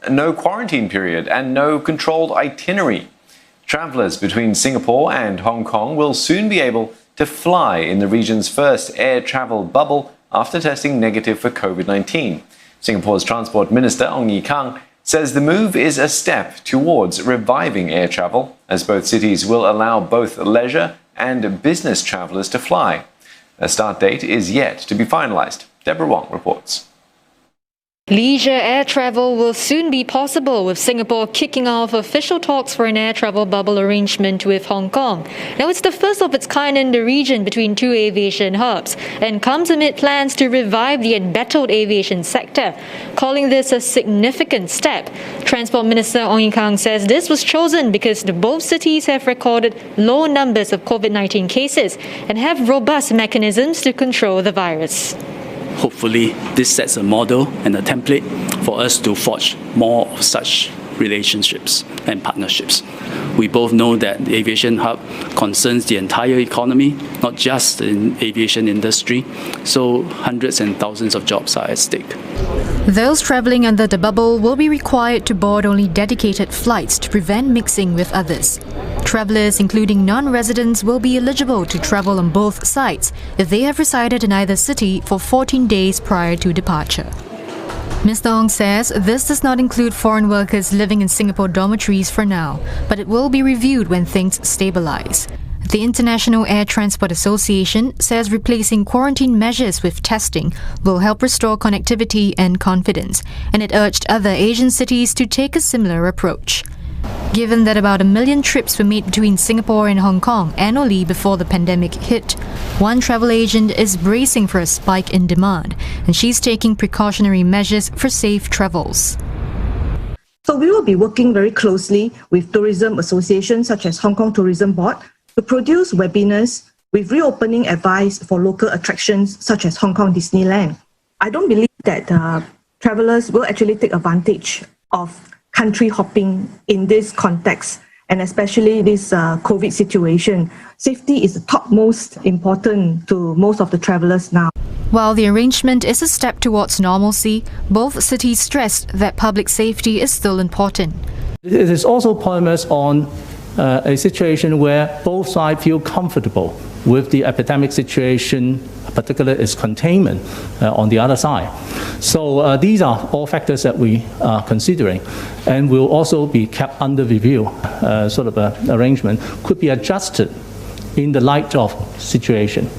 no quarantine period and no controlled itinerary. Travellers between Singapore and Hong Kong will soon be able to fly in the region's first air travel bubble after testing negative for COVID-19. Singapore's Transport Minister Ong Ye Kung says the move is a step towards reviving air travel, as both cities will allow both leisure and business travellers to fly. A start date is yet to be finalised. Deborah Wong reports. Leisure air travel will soon be possible, with Singapore kicking off official talks for an air travel bubble arrangement with Hong Kong. Now, it's the first of its kind in the region between two aviation hubs and comes amid plans to revive the embattled aviation sector. Calling this a significant step, Transport Minister Ong Ye Kung says this was chosen because both cities have recorded low numbers of COVID-19 cases and have robust mechanisms to control the virus. Hopefully, this sets a model and a template for us to forge more of such relationships and partnerships. We both know that the aviation hub concerns the entire economy, not just the aviation industry, so hundreds and thousands of jobs are at stake. Those travelling under the bubble will be required to board only dedicated flights to prevent mixing with others. Travellers, including non-residents, will be eligible to travel on both sides if they have resided in either city for 14 days prior to departure. Mr. Ong says this does not include foreign workers living in Singapore dormitories for now, but it will be reviewed when things stabilise. The International Air Transport Association says replacing quarantine measures with testing will help restore connectivity and confidence, and it urged other Asian cities to take a similar approach. Given that about 1 million trips were made between Singapore and Hong Kong annually before the pandemic hit, one travel agent is bracing for a spike in demand, and she's taking precautionary measures for safe travels. So we will be working very closely with tourism associations such as Hong Kong Tourism Board to produce webinars with reopening advice for local attractions such as Hong Kong Disneyland. I don't believe that travellers will actually take advantage of country hopping in this context, and especially this COVID situation. Safety is the topmost important to most of the travellers now. While the arrangement is a step towards normalcy, both cities stressed that public safety is still important. It is also premised on a situation where both sides feel comfortable with the epidemic situation, particularly its containment on the other side. So these are all factors that we are considering, and will also be kept under review. Sort of an arrangement could be adjusted in the light of situation.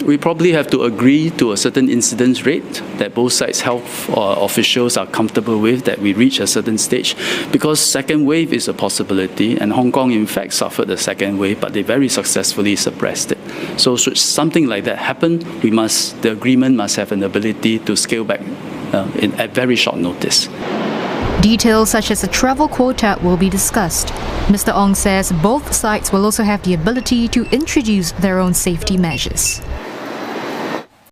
We probably have to agree to a certain incidence rate that both sides' health officials are comfortable with, that we reach a certain stage, because second wave is a possibility, and Hong Kong in fact suffered the second wave, but they very successfully suppressed it. So should something like that happen, the agreement must have an ability to scale back at very short notice. Details such as a travel quota will be discussed. Mr. Ong says both sides will also have the ability to introduce their own safety measures.